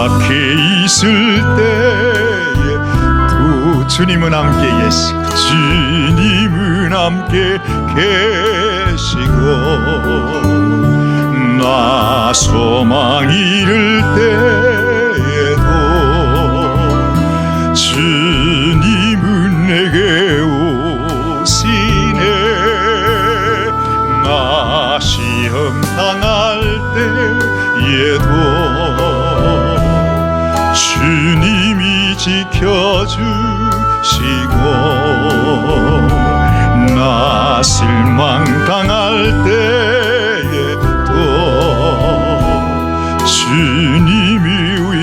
연약해 있을 때에 또 주님은 함께 계시고 주님은 함께 계시고 나 소망 잃을 때에도 주님은 내게 오시네 나 시험 당할 때에도 주님이 지켜주시고 나 실망 당할 때에도 주님이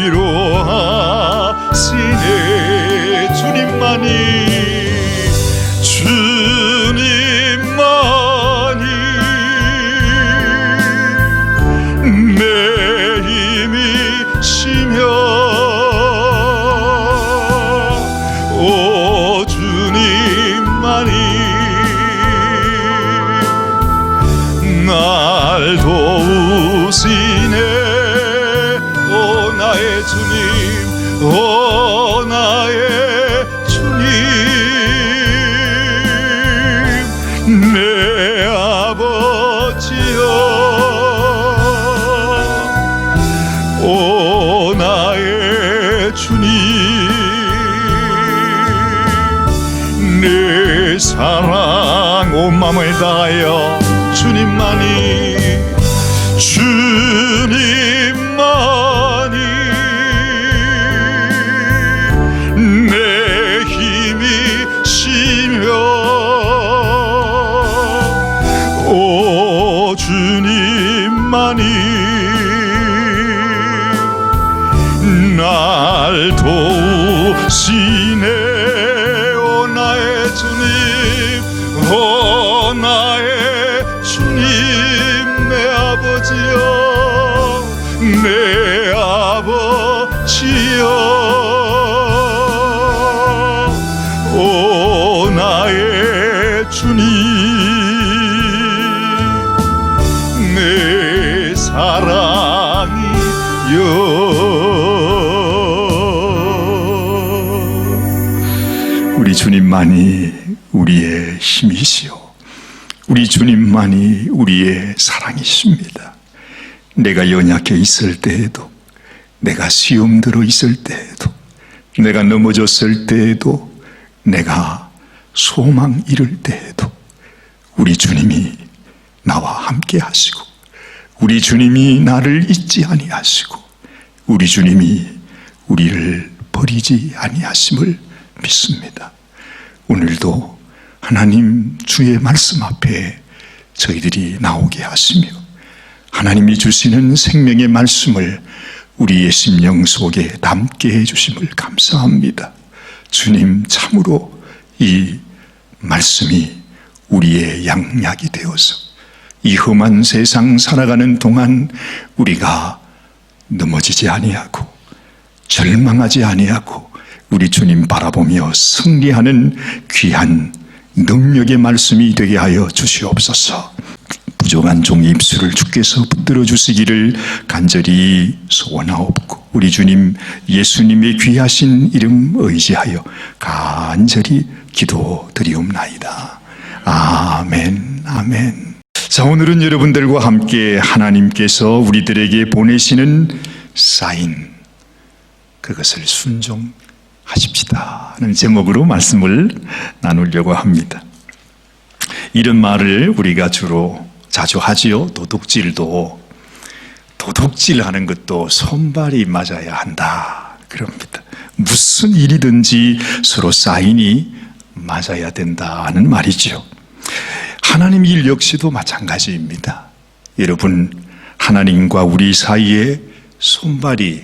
위로하시네 주님만이 내 힘이시며 오 주님만이 날 도우시네 오 나의 주님 오 나의 주님 내 아버지여 오 나의 주님 내 사랑 온 마음을 다하여 주님만이 내 힘이시며 오 주님만이 날 도우시네 오 나의 주님 오 나의 주님 내 아버지여 내 아버지여 오 나의 주님 내 사랑이여 우리 주님만이 우리의 힘이시오 우리 주님만이 우리의 사랑이십니다. 내가 연약해 있을 때에도 내가 시험 들어 있을 때에도 내가 넘어졌을 때에도 내가 소망 잃을 때에도 우리 주님이 나와 함께 하시고 우리 주님이 나를 잊지 아니하시고 우리 주님이 우리를 버리지 아니하심을 믿습니다. 오늘도 하나님 주의 말씀 앞에 저희들이 나오게 하시며 하나님이 주시는 생명의 말씀을 우리의 심령 속에 담게 해주심을 감사합니다. 주님 참으로 이 말씀이 우리의 양약이 되어서 이 험한 세상 살아가는 동안 우리가 넘어지지 아니하고 절망하지 아니하고 우리 주님 바라보며 승리하는 귀한 능력의 말씀이 되게 하여 주시옵소서. 부족한 종의 입술을 주께서 붙들어 주시기를 간절히 소원하옵고 우리 주님 예수님의 귀하신 이름 의지하여 간절히 기도드리옵나이다. 아멘 아멘. 자, 오늘은 여러분들과 함께 하나님께서 우리들에게 보내시는 사인, 그것을 순종하십시다 하는 제목으로 말씀을 나누려고 합니다. 이런 말을 우리가 주로 자주 하지요. 도둑질하는 것도 손발이 맞아야 한다 그럽니다. 무슨 일이든지 서로 사인이 맞아야 된다는 말이죠. 하나님 일 역시도 마찬가지입니다. 여러분, 하나님과 우리 사이에 손발이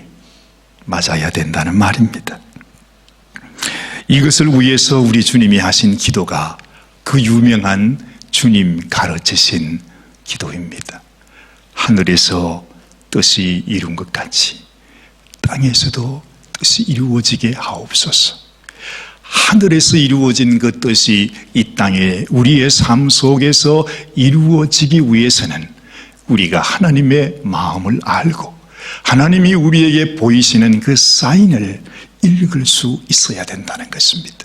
맞아야 된다는 말입니다. 이것을 위해서 우리 주님이 하신 기도가 그 유명한 주님 가르치신 기도입니다. 하늘에서 뜻이 이룬 것 같이 땅에서도 뜻이 이루어지게 하옵소서. 하늘에서 이루어진 그 뜻이 이 땅에 우리의 삶 속에서 이루어지기 위해서는 우리가 하나님의 마음을 알고 하나님이 우리에게 보이시는 그 사인을 읽을 수 있어야 된다는 것입니다.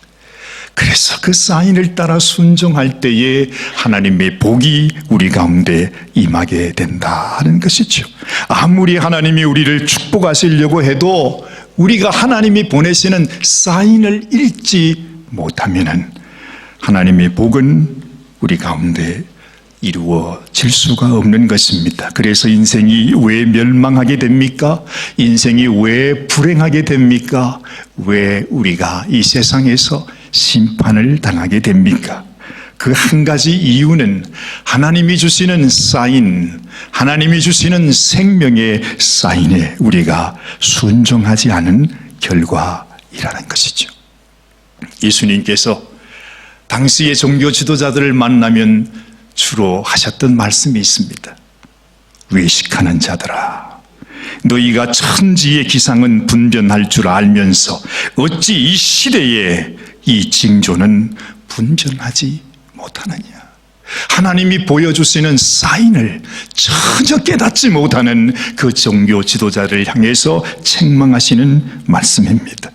그래서 그 사인을 따라 순종할 때에 하나님의 복이 우리 가운데 임하게 된다는 것이죠. 아무리 하나님이 우리를 축복하시려고 해도 우리가 하나님이 보내시는 사인을 읽지 못하면은 하나님의 복은 우리 가운데 이루어질 수가 없는 것입니다. 그래서 인생이 왜 멸망하게 됩니까? 인생이 왜 불행하게 됩니까? 왜 우리가 이 세상에서 심판을 당하게 됩니까? 그 한 가지 이유는 하나님이 주시는 사인, 하나님이 주시는 생명의 사인에 우리가 순종하지 않은 결과이라는 것이죠. 예수님께서 당시의 종교 지도자들을 만나면 주로 하셨던 말씀이 있습니다. 외식하는 자들아, 너희가 천지의 기상은 분별할 줄 알면서 어찌 이 시대에 이 징조는 분별하지 못하느냐. 하나님이 보여주시는 사인을 전혀 깨닫지 못하는 그 종교 지도자를 향해서 책망하시는 말씀입니다.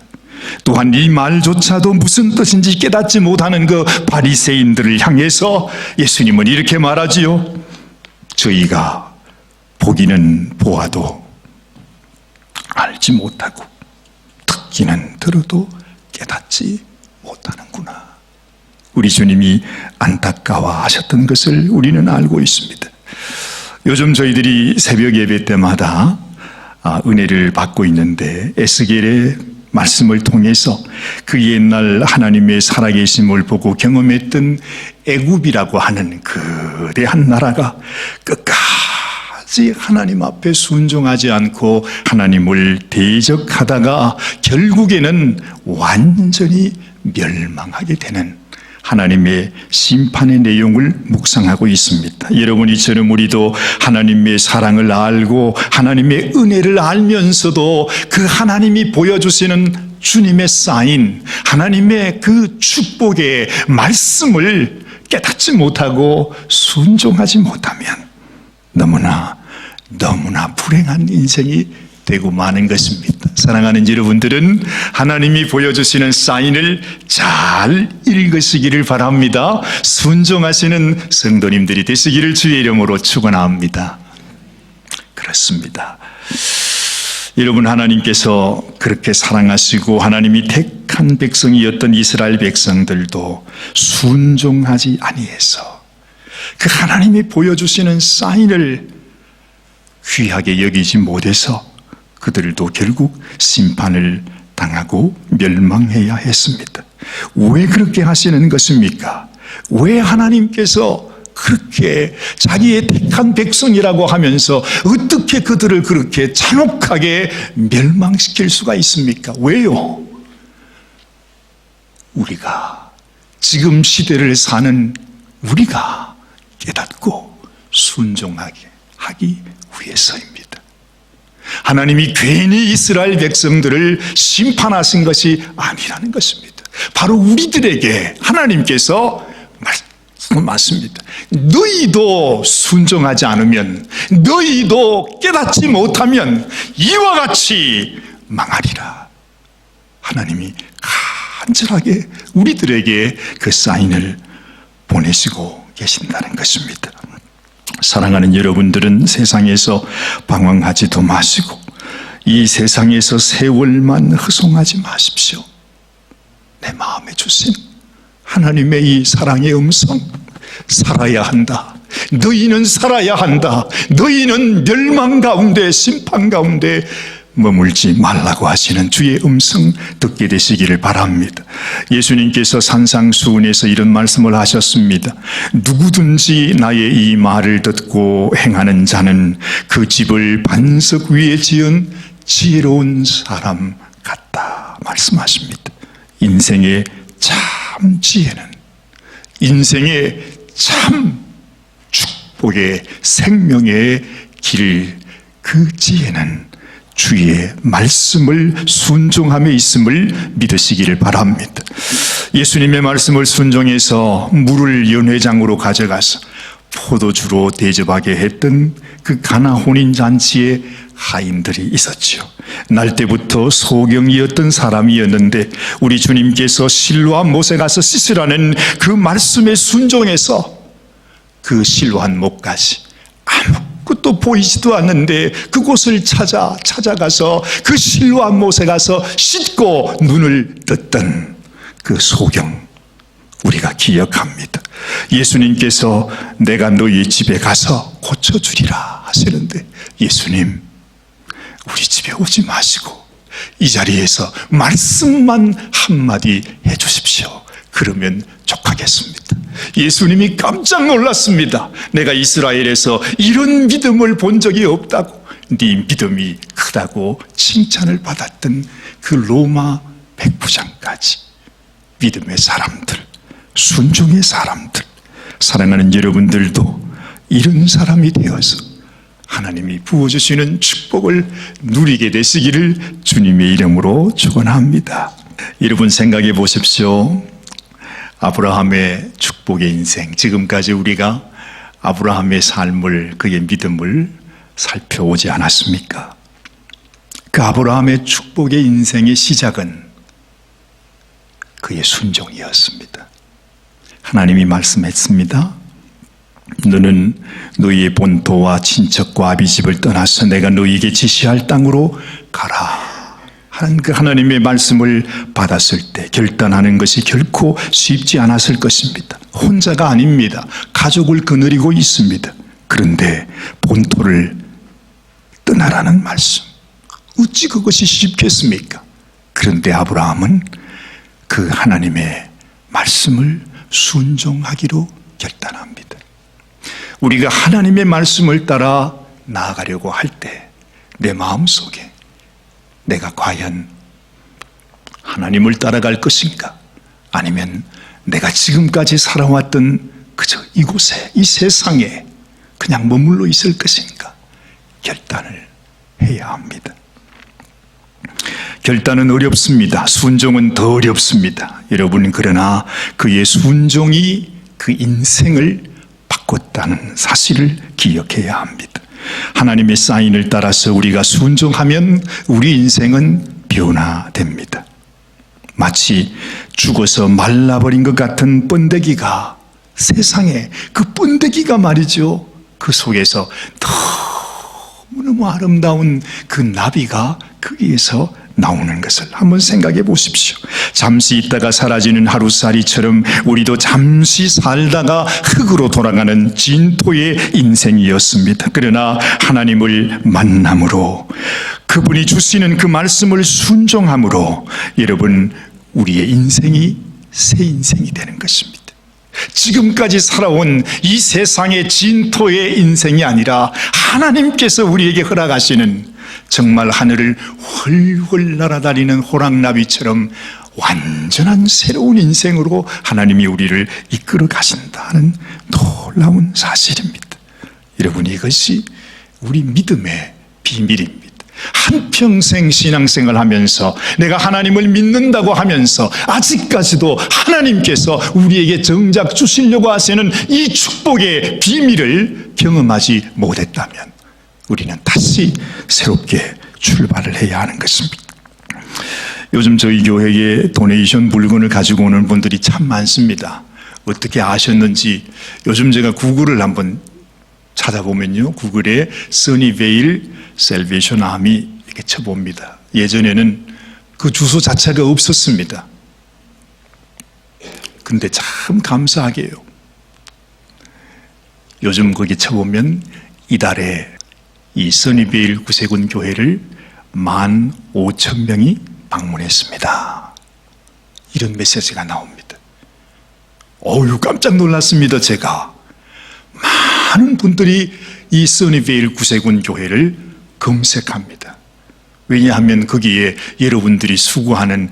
또한 이 말조차도 무슨 뜻인지 깨닫지 못하는 그 바리새인들을 향해서 예수님은 이렇게 말하지요. 저희가 보기는 보아도 알지 못하고 듣기는 들어도 깨닫지 못하는구나. 우리 주님이 안타까워하셨던 것을 우리는 알고 있습니다. 요즘 저희들이 새벽 예배 때마다 은혜를 받고 있는데 에스겔의 말씀을 통해서 그 옛날 하나님의 살아계심을 보고 경험했던 애굽이라고 하는 거대한 나라가 끝까지 하나님 앞에 순종하지 않고 하나님을 대적하다가 결국에는 완전히 멸망하게 되는 하나님의 심판의 내용을 묵상하고 있습니다. 여러분, 이처럼 우리도 하나님의 사랑을 알고 하나님의 은혜를 알면서도 그 하나님이 보여주시는 주님의 사인, 하나님의 그 축복의 말씀을 깨닫지 못하고 순종하지 못하면 너무나 불행한 인생이 되고 마는 것입니다. 사랑하는 여러분들은 하나님이 보여주시는 사인을 잘 읽으시기를 바랍니다. 순종하시는 성도님들이 되시기를 주의 이름으로 축원합니다. 그렇습니다. 여러분, 하나님께서 그렇게 사랑하시고 하나님이 택한 백성이었던 이스라엘 백성들도 순종하지 아니해서 그 하나님이 보여주시는 사인을 귀하게 여기지 못해서 그들도 결국 심판을 당하고 멸망해야 했습니다. 왜 그렇게 하시는 것입니까? 왜 하나님께서 그렇게 자기의 택한 백성이라고 하면서 어떻게 그들을 그렇게 잔혹하게 멸망시킬 수가 있습니까? 왜요? 우리가 지금 시대를 사는 우리가 깨닫고 순종하게 하기 위해서입니다. 하나님이 괜히 이스라엘 백성들을 심판하신 것이 아니라는 것입니다. 바로 우리들에게 하나님께서 말씀하십니다. 너희도 순종하지 않으면, 너희도 깨닫지 못하면 이와 같이 망하리라. 하나님이 간절하게 우리들에게 그 사인을 보내시고 계신다는 것입니다. 사랑하는 여러분들은 세상에서 방황하지도 마시고 이 세상에서 세월만 허송하지 마십시오. 내 마음에 주신 하나님의 이 사랑의 음성, 살아야 한다. 너희는 살아야 한다. 너희는 멸망 가운데, 심판 가운데 머물지 말라고 하시는 주의 음성 듣게 되시기를 바랍니다. 예수님께서 산상수훈에서 이런 말씀을 하셨습니다. 누구든지 나의 이 말을 듣고 행하는 자는 그 집을 반석 위에 지은 지혜로운 사람 같다 말씀하십니다. 인생의 참 지혜는, 인생의 참 축복의 생명의 길, 그 지혜는 주의 말씀을 순종함에 있음을 믿으시기를 바랍니다. 예수님의 말씀을 순종해서 물을 연회장으로 가져가서 포도주로 대접하게 했던 그 가나 혼인잔치에 하인들이 있었죠. 날 때부터 소경이었던 사람이었는데 우리 주님께서 실로암 못에 가서 씻으라는 그 말씀에 순종해서 그 실로한 못까지 아무것도 보이지도 않는데 그곳을 찾아가서 그 실로암 못에 가서 씻고 눈을 떴던 그 소경, 우리가 기억합니다. 예수님께서 내가 너희 집에 가서 고쳐주리라 하시는데, 예수님 우리 집에 오지 마시고 이 자리에서 말씀만 한마디 해주십시오. 그러면 족하겠습니다. 예수님이 깜짝 놀랐습니다. 내가 이스라엘에서 이런 믿음을 본 적이 없다고, 네 믿음이 크다고 칭찬을 받았던 그 로마 백부장까지 믿음의 사람들, 순종의 사람들, 사랑하는 여러분들도 이런 사람이 되어서 하나님이 부어주시는 축복을 누리게 되시기를 주님의 이름으로 축원합니다. 여러분 생각해 보십시오. 아브라함의 축복의 인생, 지금까지 우리가 아브라함의 삶을, 그의 믿음을 살펴오지 않았습니까? 그 아브라함의 축복의 인생의 시작은 그의 순종이었습니다. 하나님이 말씀했습니다. 너는 너희의 본토와 친척과 아비집을 떠나서 내가 너희에게 지시할 땅으로 가라 하는 그 하나님의 말씀을 받았을 때 결단하는 것이 결코 쉽지 않았을 것입니다. 혼자가 아닙니다. 가족을 거느리고 있습니다. 그런데 본토를 떠나라는 말씀, 어찌 그것이 쉽겠습니까? 그런데 아브라함은 그 하나님의 말씀을 순종하기로 결단합니다. 우리가 하나님의 말씀을 따라 나아가려고 할 때 내 마음속에 내가 과연 하나님을 따라갈 것인가? 아니면 내가 지금까지 살아왔던 그저 이곳에, 이 세상에 그냥 머물러 있을 것인가? 결단을 해야 합니다. 결단은 어렵습니다. 순종은 더 어렵습니다. 여러분, 그러나 그의 순종이 그 인생을 바꿨다는 사실을 기억해야 합니다. 하나님의 사인을 따라서 우리가 순종하면 우리 인생은 변화됩니다. 마치 죽어서 말라버린 것 같은 번데기가, 세상에 그 번데기가 말이죠, 그 속에서 너무너무 아름다운 그 나비가 거기에서 나오는 것을 한번 생각해 보십시오. 잠시 있다가 사라지는 하루살이처럼 우리도 잠시 살다가 흙으로 돌아가는 진토의 인생이었습니다. 그러나 하나님을 만남으로, 그분이 주시는 그 말씀을 순종함으로 여러분, 우리의 인생이 새 인생이 되는 것입니다. 지금까지 살아온 이 세상의 진토의 인생이 아니라 하나님께서 우리에게 허락하시는 정말 하늘을 훨훨 날아다니는 호랑나비처럼 완전한 새로운 인생으로 하나님이 우리를 이끌어 가신다는 놀라운 사실입니다. 여러분, 이것이 우리 믿음의 비밀입니다. 한평생 신앙생활 하면서 내가 하나님을 믿는다고 하면서 아직까지도 하나님께서 우리에게 정작 주시려고 하시는 이 축복의 비밀을 경험하지 못했다면 우리는 다시 새롭게 출발을 해야 하는 것입니다. 요즘 저희 교회에 도네이션 물건을 가지고 오는 분들이 참 많습니다. 어떻게 아셨는지 요즘 제가 구글을 한번 찾아보면요, 구글에 써니베일 셀베이션 아미 이렇게 쳐봅니다. 예전에는 그 주소 자체가 없었습니다. 근데 참 감사하게요, 요즘 거기 쳐보면 이달에 이 써니베일 구세군 교회를 15,000명이 방문했습니다. 이런 메시지가 나옵니다. 어휴, 깜짝 놀랐습니다. 제가 많은 분들이 이 써니베일 구세군 교회를 검색합니다. 왜냐하면 거기에 여러분들이 수고하는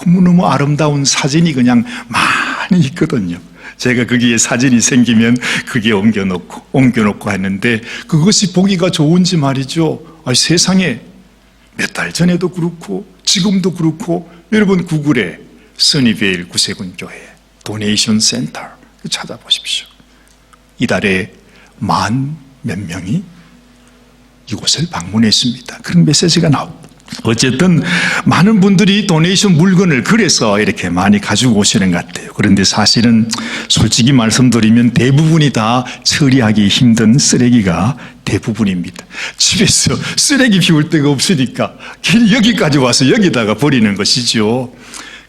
너무너무 아름다운 사진이 그냥 많이 있거든요. 제가 거기에 사진이 생기면 그게 옮겨놓고 했는데 그것이 보기가 좋은지 말이죠. 세상에 몇 달 전에도 그렇고 지금도 그렇고 여러분 구글에 써니베일 구세군 교회 도네이션 센터 찾아보십시오. 이달에 10,000 몇 명이 이곳을 방문했습니다. 그런 메시지가 나옵니다. 어쨌든 많은 분들이 도네이션 물건을 그래서 이렇게 많이 가지고 오시는 것 같아요. 그런데 사실은 솔직히 말씀드리면 대부분이 다 처리하기 힘든 쓰레기가 대부분입니다. 집에서 쓰레기 비울 데가 없으니까 괜히 여기까지 와서 여기다가 버리는 것이죠.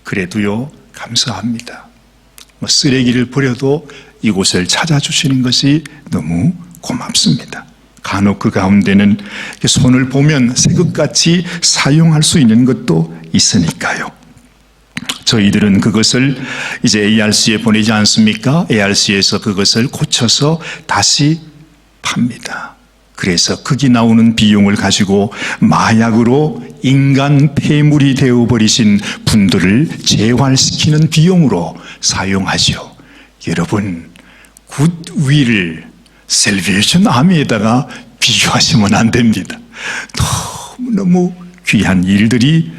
그래도요, 감사합니다. 쓰레기를 버려도 이곳을 찾아주시는 것이 너무 고맙습니다. 간혹 그 가운데는 손을 보면 새것같이 사용할 수 있는 것도 있으니까요. 저희들은 그것을 이제 ARC에 보내지 않습니까? ARC에서 그것을 고쳐서 다시 팝니다. 그래서 거기 나오는 비용을 가지고 마약으로 인간 폐물이 되어버리신 분들을 재활시키는 비용으로 사용하죠. 여러분, 굿윌을 셀베이션 아미에다가 비교하시면 안 됩니다. 너무너무 귀한 일들이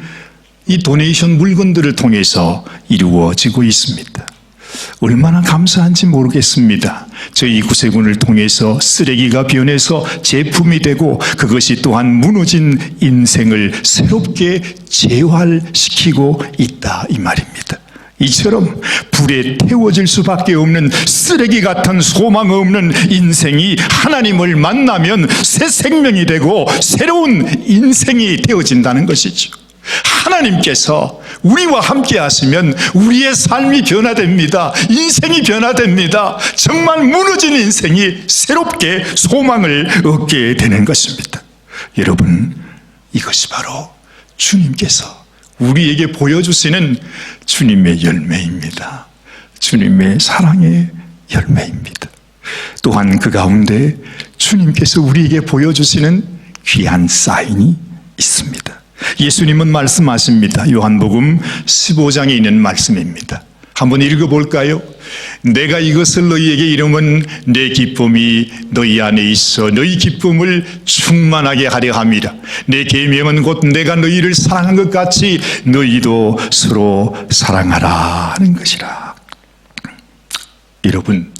이 도네이션 물건들을 통해서 이루어지고 있습니다. 얼마나 감사한지 모르겠습니다. 저희 구세군을 통해서 쓰레기가 변해서 제품이 되고 그것이 또한 무너진 인생을 새롭게 재활시키고 있다 이 말입니다. 이처럼 불에 태워질 수밖에 없는 쓰레기 같은 소망 없는 인생이 하나님을 만나면 새 생명이 되고 새로운 인생이 되어진다는 것이죠. 하나님께서 우리와 함께 하시면 우리의 삶이 변화됩니다. 인생이 변화됩니다. 정말 무너진 인생이 새롭게 소망을 얻게 되는 것입니다. 여러분, 이것이 바로 주님께서 우리에게 보여주시는 주님의 열매입니다. 주님의 사랑의 열매입니다. 또한 그 가운데 주님께서 우리에게 보여주시는 귀한 사인이 있습니다. 예수님은 말씀하십니다. 요한복음 15장에 있는 말씀입니다. 한번 읽어볼까요? 내가 이것을 너희에게 이르면 내 기쁨이 너희 안에 있어 너희 기쁨을 충만하게 하려 함이라. 내 계명은 곧 내가 너희를 사랑한 것 같이 너희도 서로 사랑하라 하는 것이라. 여러분,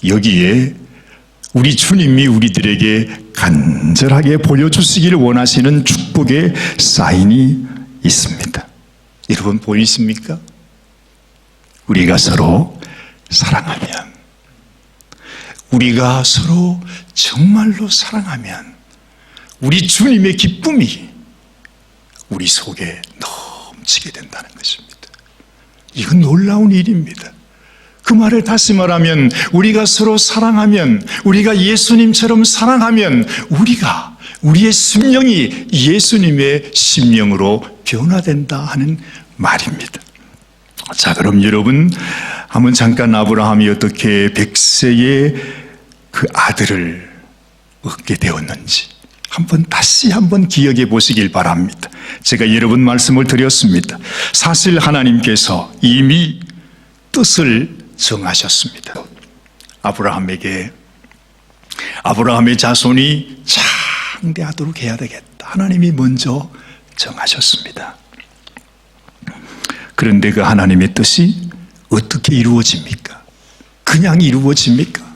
여기에 우리 주님이 우리들에게 간절하게 보여주시기를 원하시는 축복의 사인이 있습니다. 여러분 보이십니까? 우리가 서로 사랑하면, 우리가 서로 정말로 사랑하면 우리 주님의 기쁨이 우리 속에 넘치게 된다는 것입니다. 이건 놀라운 일입니다. 그 말을 다시 말하면 우리가 서로 사랑하면, 우리가 예수님처럼 사랑하면 우리의 심령이 예수님의 심령으로 변화된다 하는 말입니다. 자, 그럼 여러분 한번 잠깐 아브라함이 어떻게 100세의 그 아들을 얻게 되었는지 다시 한번 기억해 보시길 바랍니다. 제가 여러 번 말씀을 드렸습니다. 사실 하나님께서 이미 뜻을 정하셨습니다. 아브라함의 자손이 장대하도록 해야 되겠다. 하나님이 먼저 정하셨습니다. 그런데 그 하나님의 뜻이 어떻게 이루어집니까? 그냥 이루어집니까?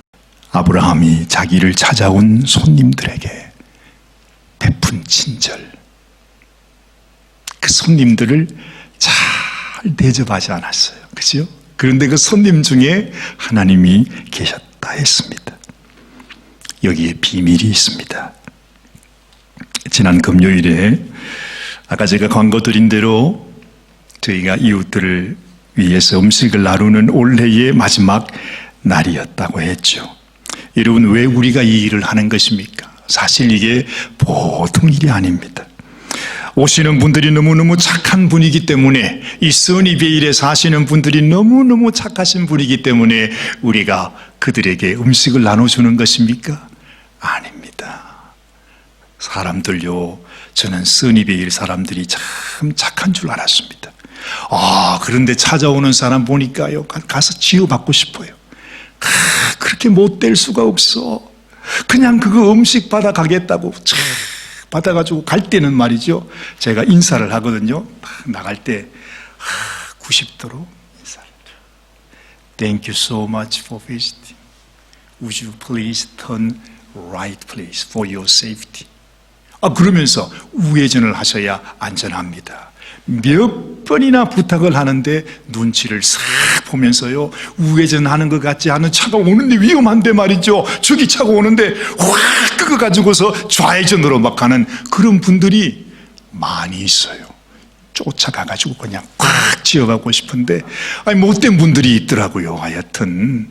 아브라함이 자기를 찾아온 손님들에게 베푼 친절, 그 손님들을 잘 대접하지 않았어요. 그죠? 그런데 그 손님 중에 하나님이 계셨다 했습니다. 여기에 비밀이 있습니다. 지난 금요일에 아까 제가 광고 드린 대로 저희가 이웃들을 위해서 음식을 나누는 올해의 마지막 날이었다고 했죠. 여러분, 왜 우리가 이 일을 하는 것입니까? 사실 이게 보통 일이 아닙니다. 오시는 분들이 너무너무 착한 분이기 때문에, 이 써니베일에 사시는 분들이 너무너무 착하신 분이기 때문에 우리가 그들에게 음식을 나눠주는 것입니까? 아닙니다. 사람들요, 저는 써니베일 사람들이 참 착한 줄 알았습니다. 그런데 찾아오는 사람 보니까요, 가서 치유받고 싶어요. 그렇게 못될 수가 없어. 그냥 그거 음식 받아가겠다고 받아가지고 갈 때는 말이죠, 제가 인사를 하거든요. 나갈 때 90도로 인사를. Thank you so much for visiting. Would you please turn right please for your safety. 그러면서 우회전을 하셔야 안전합니다. 몇 번이나 부탁을 하는데 눈치를 싹 보면서요, 우회전하는 것 같지 않은 차가 오는데 위험한데 말이죠. 저기 차가 오는데 확 끄어가지고서 좌회전으로 막 가는 그런 분들이 많이 있어요. 쫓아가가지고 그냥 꽉 쥐어가고 싶은데 못된 분들이 있더라고요. 하여튼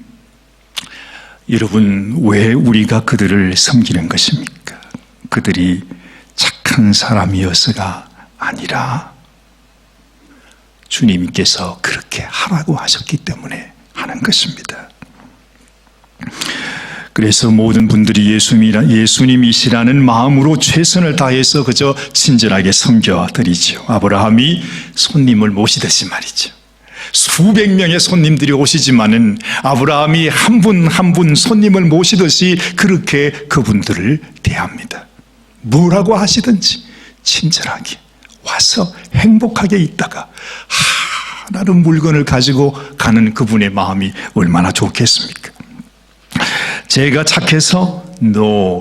여러분, 왜 우리가 그들을 섬기는 것입니까? 그들이 착한 사람이어서가 아니라 주님께서 그렇게 하라고 하셨기 때문에 하는 것입니다. 그래서 모든 분들이 예수님이시라는 마음으로 최선을 다해서 그저 친절하게 섬겨드리죠. 아브라함이 손님을 모시듯이 말이죠. 수백 명의 손님들이 오시지만은 아브라함이 한 분 한 분 손님을 모시듯이 그렇게 그분들을 대합니다. 뭐라고 하시든지 친절하게 와서 행복하게 있다가 하나는 물건을 가지고 가는 그분의 마음이 얼마나 좋겠습니까? 제가 착해서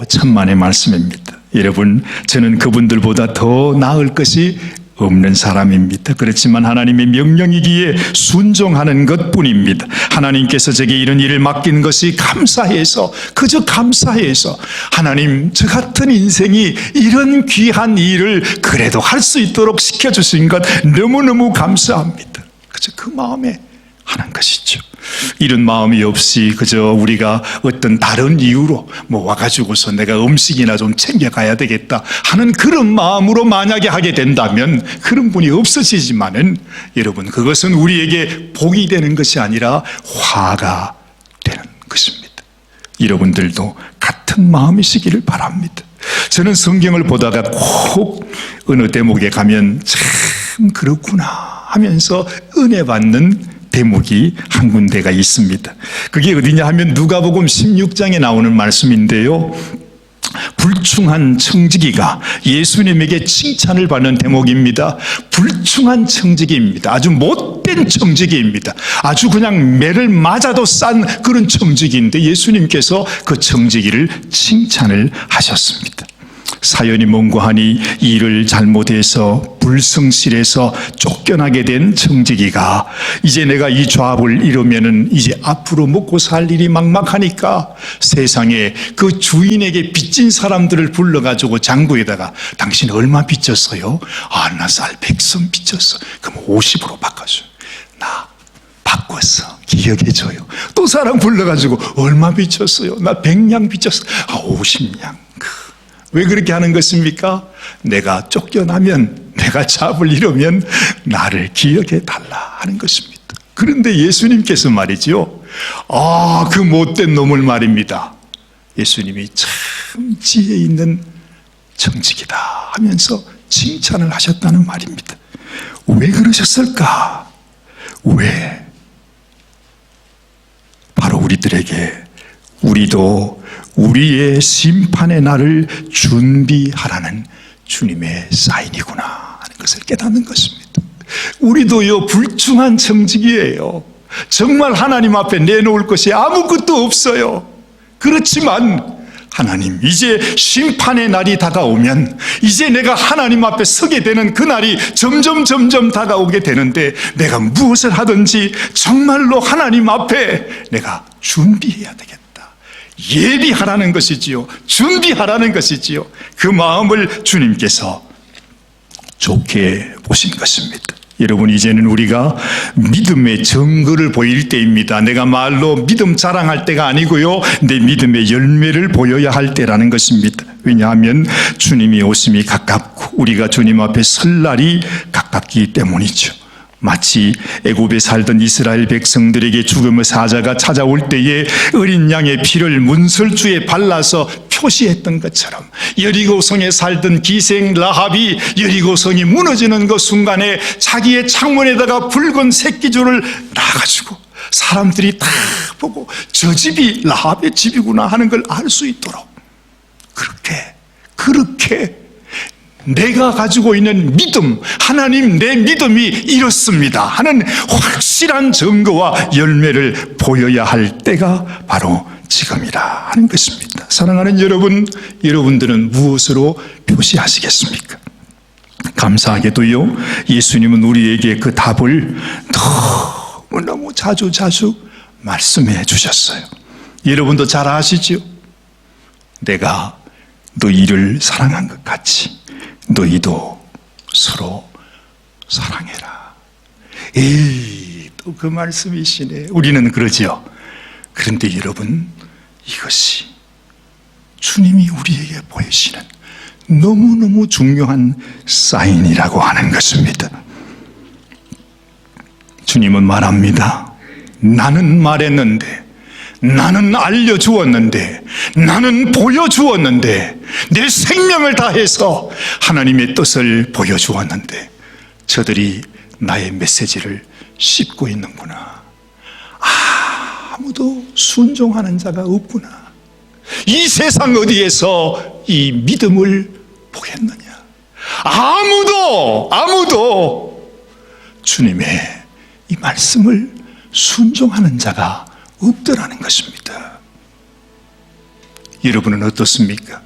천만의 말씀입니다. 여러분, 저는 그분들보다 더 나을 것이 없는 사람입니다. 그렇지만 하나님의 명령이기에 순종하는 것뿐입니다. 하나님께서 제게 이런 일을 맡긴 것이 감사해서, 그저 감사해서, 하나님, 저 같은 인생이 이런 귀한 일을 그래도 할 수 있도록 시켜주신 것 너무너무 감사합니다. 그저 그 마음에 하는 것이죠. 이런 마음이 없이 그저 우리가 어떤 다른 이유로 와가지고서 내가 음식이나 좀 챙겨가야 되겠다 하는 그런 마음으로 만약에 하게 된다면 그런 분이 없어지지만은 여러분, 그것은 우리에게 복이 되는 것이 아니라 화가 되는 것입니다. 여러분들도 같은 마음이시기를 바랍니다. 저는 성경을 보다가 꼭 어느 대목에 가면 참 그렇구나 하면서 은혜 받는 대목이 한 군데가 있습니다. 그게 어디냐 하면 누가복음 16장에 나오는 말씀인데요, 불충한 청지기가 예수님에게 칭찬을 받는 대목입니다. 불충한 청지기입니다. 아주 못된 청지기입니다. 아주 그냥 매를 맞아도 싼 그런 청지기인데 예수님께서 그 청지기를 칭찬을 하셨습니다. 사연이 뭔고 하니 일을 잘못해서 불성실해서 쫓겨나게 된 청지기가 이제 내가 이 조합을 이루면은 이제 앞으로 먹고 살 일이 막막하니까 세상에 그 주인에게 빚진 사람들을 불러가지고 장부에다가 당신 얼마 빚졌어요? 나 쌀 100선 빚졌어. 그럼 50으로 바꿔줘. 나 바꿔서 기억해줘요. 또 사람 불러가지고 얼마 빚졌어요? 나 100냥 빚졌어. 50냥. 왜 그렇게 하는 것입니까? 내가 쫓겨나면, 내가 잡을 잃으면 나를 기억해 달라 하는 것입니다. 그런데 예수님께서 말이죠, 그 못된 놈을 말입니다, 예수님이 참 지혜 있는 청지기다 하면서 칭찬을 하셨다는 말입니다. 왜 그러셨을까? 왜? 바로 우리도 우리의 심판의 날을 준비하라는 주님의 사인이구나 하는 것을 깨닫는 것입니다. 우리도요, 불충한 청지기예요. 정말 하나님 앞에 내놓을 것이 아무것도 없어요. 그렇지만 하나님, 이제 심판의 날이 다가오면 이제 내가 하나님 앞에 서게 되는 그 날이 점점 다가오게 되는데 내가 무엇을 하든지 정말로 하나님 앞에 내가 준비해야 되겠다. 예비하라는 것이지요. 준비하라는 것이지요. 그 마음을 주님께서 좋게 보신 것입니다. 여러분, 이제는 우리가 믿음의 증거를 보일 때입니다. 내가 말로 믿음 자랑할 때가 아니고요, 내 믿음의 열매를 보여야 할 때라는 것입니다. 왜냐하면 주님이 오심이 가깝고 우리가 주님 앞에 설 날이 가깝기 때문이죠. 마치 애굽에 살던 이스라엘 백성들에게 죽음의 사자가 찾아올 때에 어린 양의 피를 문설주에 발라서 표시했던 것처럼 여리고성에 살던 기생 라합이 여리고성이 무너지는 그 순간에 자기의 창문에다가 붉은 새끼줄을 놔가지고 사람들이 다 보고 저 집이 라합의 집이구나 하는 걸 알 수 있도록 그렇게 내가 가지고 있는 믿음, 하나님, 내 믿음이 이렇습니다 하는 확실한 증거와 열매를 보여야 할 때가 바로 지금이라 하는 것입니다. 사랑하는 여러분, 여러분들은 무엇으로 표시하시겠습니까? 감사하게도요, 예수님은 우리에게 그 답을 너무너무 자주 말씀해 주셨어요. 여러분도 잘 아시죠? 내가 너희를 사랑한 것 같이 너희도 서로 사랑해라. 또 그 말씀이시네. 우리는 그러지요. 그런데 여러분, 이것이 주님이 우리에게 보이시는 너무너무 중요한 사인이라고 하는 것입니다. 주님은 말합니다. 나는 말했는데, 나는 알려주었는데, 나는 보여주었는데, 내 생명을 다해서 하나님의 뜻을 보여주었는데 저들이 나의 메시지를 씹고 있는구나. 아무도 순종하는 자가 없구나. 이 세상 어디에서 이 믿음을 보겠느냐. 아무도 주님의 이 말씀을 순종하는 자가 없더라는 것입니다. 여러분은 어떻습니까?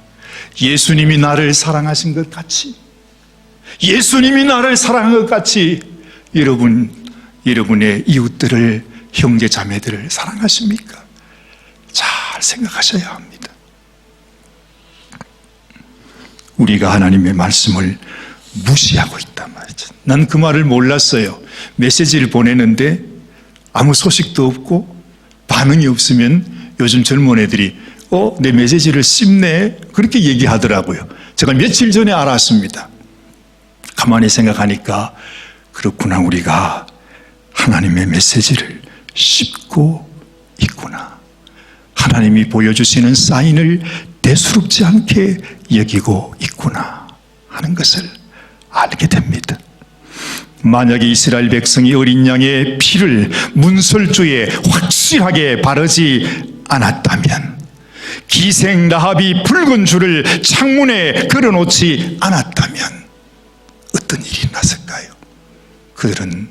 예수님이 나를 사랑하신 것 같이, 예수님이 나를 사랑한 것 같이 여러분의 이웃들을, 형제 자매들을 사랑하십니까? 잘 생각하셔야 합니다. 우리가 하나님의 말씀을 무시하고 있단 말이죠. 난 그 말을 몰랐어요. 메시지를 보내는데 아무 소식도 없고 반응이 없으면 요즘 젊은 애들이 내 메시지를 씹네, 그렇게 얘기하더라고요. 제가 며칠 전에 알았습니다. 가만히 생각하니까 그렇구나, 우리가 하나님의 메시지를 씹고 있구나. 하나님이 보여주시는 사인을 대수롭지 않게 여기고 있구나 하는 것을 알게 됩니다. 만약에 이스라엘 백성이 어린 양의 피를 문설주에 확실하게 바르지 않았다면, 기생 라합이 붉은 줄을 창문에 걸어놓지 않았다면 어떤 일이 났을까요? 그들은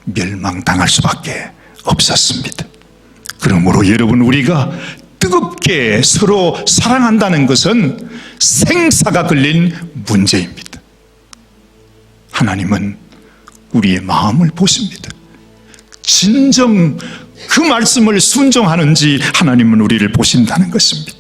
멸망당할 수밖에 없었습니다. 그러므로 여러분, 우리가 뜨겁게 서로 사랑한다는 것은 생사가 걸린 문제입니다. 하나님은 우리의 마음을 보십니다. 진정 그 말씀을 순종하는지 하나님은 우리를 보신다는 것입니다.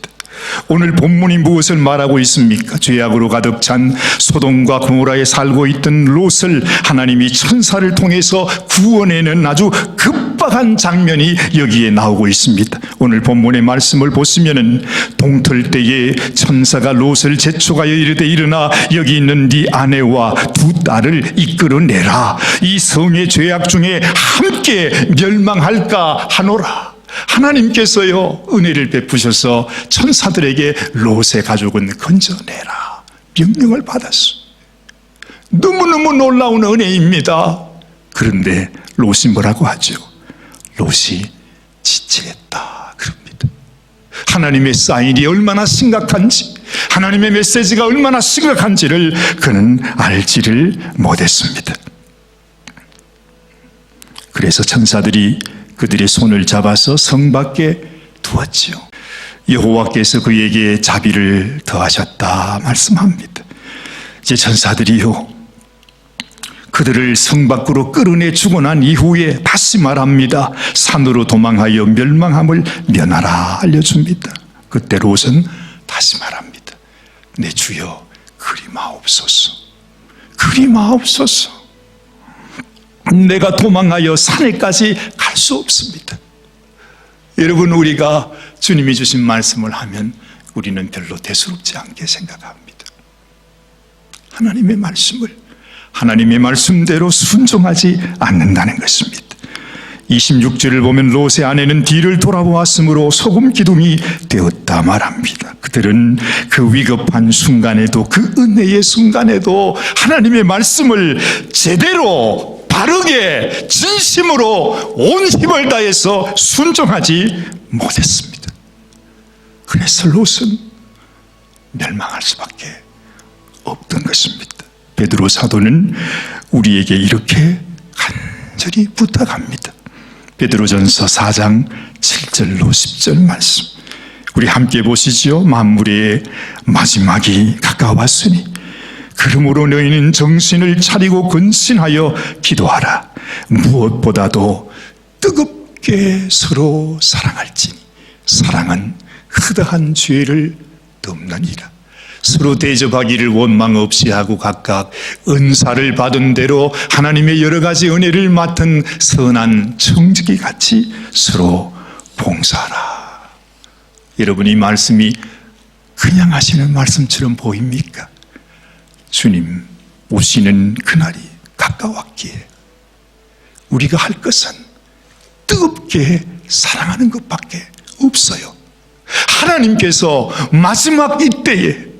오늘 본문이 무엇을 말하고 있습니까? 죄악으로 가득 찬 소돔과 고모라에 살고 있던 롯을 하나님이 천사를 통해서 구원해낸 아주 급박한 장면이 여기에 나오고 있습니다. 오늘 본문의 말씀을 보시면은, 동틀 때에 천사가 롯을 재촉하여 이르되, 일어나 여기 있는 네 아내와 두 딸을 이끌어내라. 이 성의 죄악 중에 함께 멸망할까 하노라. 하나님께서요, 은혜를 베푸셔서 천사들에게 롯의 가족은 건져내라 명령을 받았어. 너무너무 놀라운 은혜입니다. 그런데 롯이 뭐라고 하죠? 롯이 지체했다 그럽니다. 하나님의 사인이 얼마나 심각한지, 하나님의 메시지가 얼마나 심각한지를 그는 알지를 못했습니다. 그래서 천사들이 그들의 손을 잡아서 성 밖에 두었지요. 여호와께서 그에게 자비를 더하셨다 말씀합니다. 이제 천사들이요, 그들을 성 밖으로 끌어내 주고 난 이후에 다시 말합니다. 산으로 도망하여 멸망함을 면하라 알려줍니다. 그때 롯은 다시 말합니다. 내 주여, 그리마옵소서, 그리마옵소서. 내가 도망하여 산에까지 갈 수 없습니다. 여러분, 우리가 주님이 주신 말씀을 하면 우리는 별로 대수롭지 않게 생각합니다. 하나님의 말씀을 하나님의 말씀대로 순종하지 않는다는 것입니다. 26절을 보면 롯의 아내는 뒤를 돌아보았으므로 소금 기둥이 되었다 말합니다. 그들은 그 위급한 순간에도, 그 은혜의 순간에도 하나님의 말씀을 제대로 바르게 진심으로 온 힘을 다해서 순종하지 못했습니다. 그래서 롯은 멸망할 수밖에 없던 것입니다. 베드로 사도는 우리에게 이렇게 간절히 부탁합니다. 베드로전서 4장 7절로 10절 말씀, 우리 함께 보시지요. 만물의 마지막이 가까웠으니 그러므로 너희는 정신을 차리고 근신하여 기도하라. 무엇보다도 뜨겁게 서로 사랑할지니 사랑은 흐다한 죄를 덮느니라. 서로 대접하기를 원망 없이 하고 각각 은사를 받은 대로 하나님의 여러 가지 은혜를 맡은 선한 청지기 같이 서로 봉사하라. 여러분, 이 말씀이 그냥 하시는 말씀처럼 보입니까? 주님 오시는 그날이 가까웠기에 우리가 할 것은 뜨겁게 사랑하는 것밖에 없어요. 하나님께서 마지막 이때에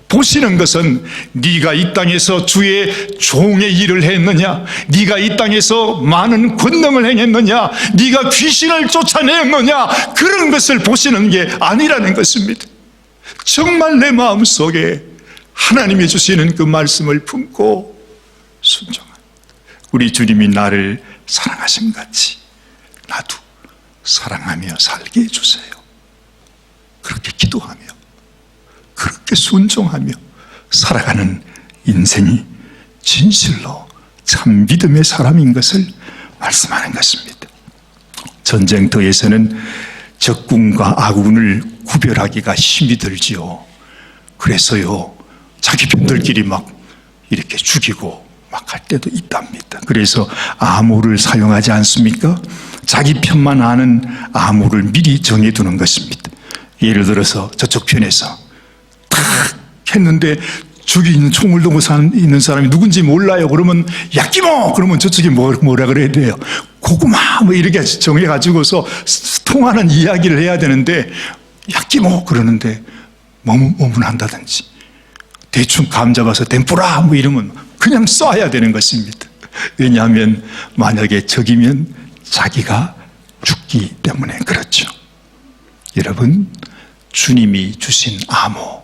보시는 것은 네가 이 땅에서 주의 종의 일을 했느냐, 네가 이 땅에서 많은 권능을 행했느냐, 네가 귀신을 쫓아내었느냐, 그런 것을 보시는 게 아니라는 것입니다. 정말 내 마음속에 하나님이 주시는 그 말씀을 품고 순종한 우리 주님이 나를 사랑하신 같이 나도 사랑하며 살게 해주세요. 그렇게 기도하며 그렇게 순종하며 살아가는 인생이 진실로 참 믿음의 사람인 것을 말씀하는 것입니다. 전쟁터에서는 적군과 아군을 구별하기가 힘이 들지요. 그래서요, 자기 편들끼리 막 이렇게 죽이고 막 할 때도 있답니다. 그래서 암호를 사용하지 않습니까? 자기 편만 아는 암호를 미리 정해두는 것입니다. 예를 들어서 저쪽 편에서 탁 했는데 저기 있는 총을 들고 있는 사람이 누군지 몰라요. 그러면 야끼모! 그러면 저쪽이 뭐라 그래야 돼요? 고구마! 뭐 이렇게 정해가지고서 통하는 이야기를 해야 되는데 야끼모! 그러는데 머문한다든지 대충 감 잡아서 덴뿌라! 뭐 이러면 그냥 쏴야 되는 것입니다. 왜냐하면 만약에 적이면 자기가 죽기 때문에 그렇죠. 여러분, 주님이 주신 암호,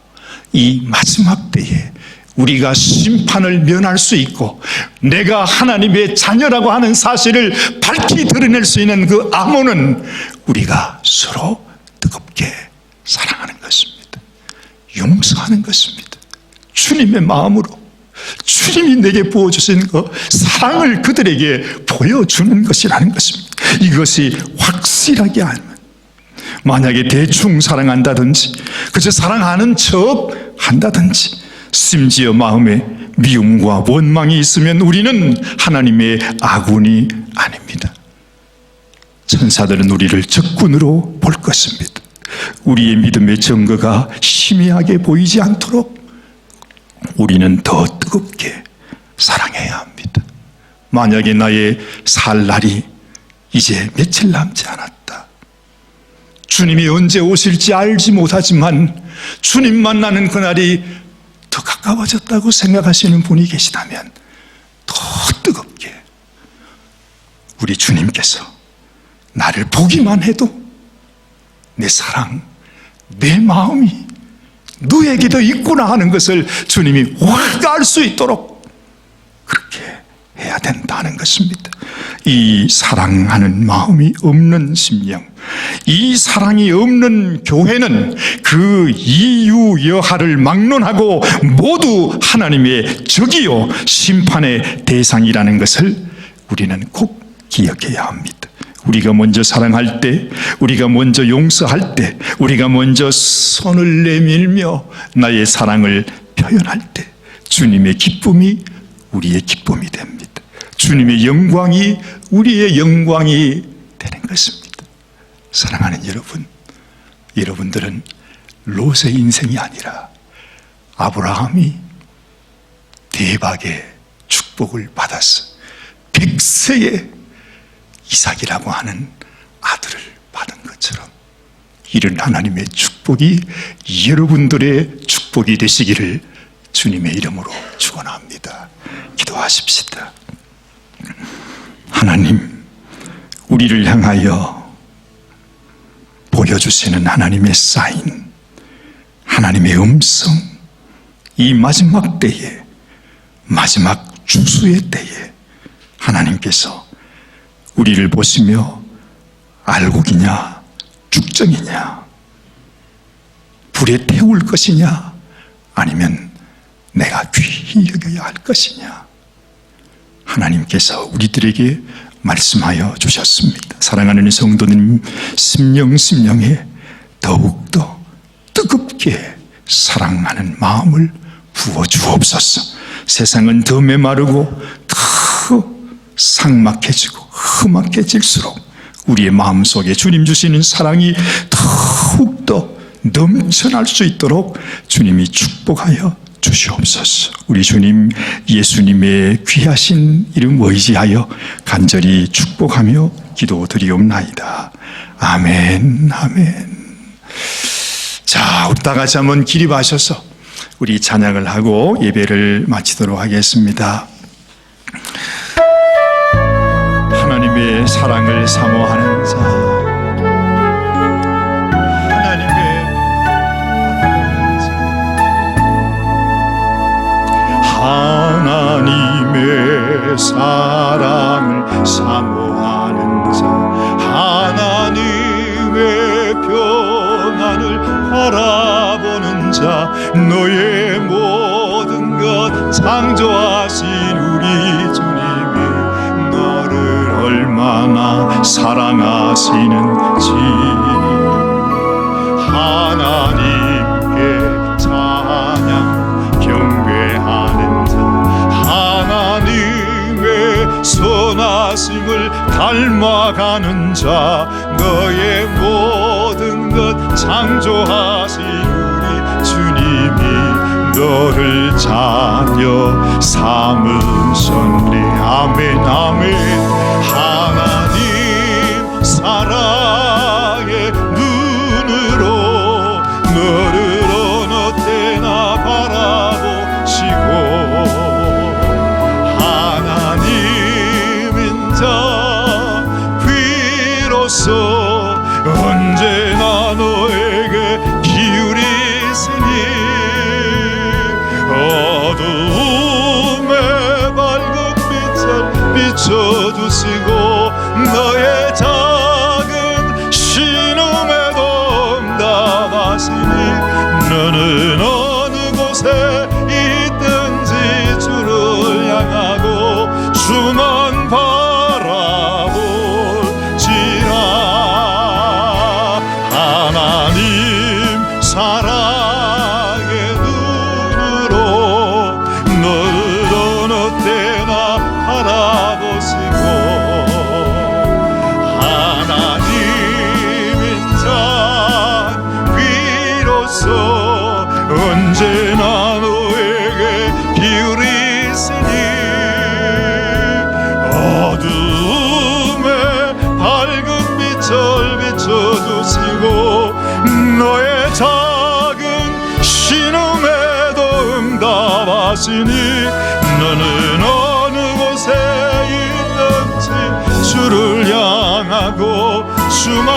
이 마지막 때에 우리가 심판을 면할 수 있고 내가 하나님의 자녀라고 하는 사실을 밝히 드러낼 수 있는 그 암호는 우리가 서로 뜨겁게 사랑하는 것입니다. 용서하는 것입니다. 주님의 마음으로 주님이 내게 부어주신 그 사랑을 그들에게 보여주는 것이라는 것입니다. 이것이 확실하게 알면, 만약에 대충 사랑한다든지 그저 사랑하는 척 한다든지 심지어 마음에 미움과 원망이 있으면 우리는 하나님의 아군이 아닙니다. 천사들은 우리를 적군으로 볼 것입니다. 우리의 믿음의 증거가 희미하게 보이지 않도록 우리는 더 뜨겁게 사랑해야 합니다. 만약에 나의 살 날이 이제 며칠 남지 않았다, 주님이 언제 오실지 알지 못하지만 주님 만나는 그날이 더 가까워졌다고 생각하시는 분이 계시다면 더 뜨겁게 우리 주님께서 나를 보기만 해도 내 사랑, 내 마음이 너에게도 있구나 하는 것을 주님이 확 알 수 있도록 그렇게 해야 된다는 것입니다. 이 사랑하는 마음이 없는 심령, 이 사랑이 없는 교회는 그 이유 여하를 막론하고 모두 하나님의 적이요 심판의 대상이라는 것을 우리는 꼭 기억해야 합니다. 우리가 먼저 사랑할 때, 우리가 먼저 용서할 때, 우리가 먼저 손을 내밀며 나의 사랑을 표현할 때 주님의 기쁨이 우리의 기쁨이 됩니다. 주님의 영광이 우리의 영광이 되는 것입니다. 사랑하는 여러분, 여러분들은 롯의 인생이 아니라 아브라함이 대박의 축복을 받았어. 100세의 이삭이라고 하는 아들을 받은 것처럼 이런 하나님의 축복이 여러분들의 축복이 되시기를 주님의 이름으로 축원합니다. 기도하십시다. 하나님, 우리를 향하여 보여주시는 하나님의 사인, 하나님의 음성, 이 마지막 때에, 마지막 주수의 때에 하나님께서 우리를 보시며 알곡이냐 죽정이냐 불에 태울 것이냐, 아니면 내가 귀히 여겨야 할 것이냐. 하나님께서 우리들에게 말씀하여 주셨습니다. 사랑하는 성도님, 심령에 더욱더 뜨겁게 사랑하는 마음을 부어주옵소서. 세상은 더 메마르고 더 삭막해지고 험악해질수록 우리의 마음속에 주님 주시는 사랑이 더욱더 넘쳐날 수 있도록 주님이 축복하여 주시옵소서. 우리 주님 예수님의 귀하신 이름 의지하여 간절히 축복하며 기도드리옵나이다. 아멘, 아멘. 자, 우리 다 같이 한번 기립하셔서 우리 찬양을 하고 예배를 마치도록 하겠습니다. 하나님의 사랑을 사모하는 자, 하나님의 사랑을 사모하는 자, 하나님의 평안을 바라보는 자, 너의 모든 것 창조하신 우리 주님이 너를 얼마나 사랑하시는지, 하나님께 찬양 경배하는 자, 하나님의 선하심을 닮아가는 자, 너의 모든 것 창조하신 우리 주님이 너를 자녀 삼으셨네. 아멘, 아멘. 하나님 사랑의 눈으로 너를 어느 때나 바라보시고, 하나님인 자 비로소 언제나 너에게 기울이시니, 어두움에 밝은 빛을 비춰주시고, 너의 작은 신음에도 응답하시니, 너는 어느 곳에 있든지 주를 향하고 주만 바라볼지라. 하나님 사랑의 눈으로 너를 어느 때나 바라보시고, 하나님인 자 비로소 언제나 너에게 기울이시니, 어두움에 밝은 빛을 비춰주시고, 너의 작은 신음에도 응답하시니, 너는 어느 곳에 있든지 주를 향하고 주만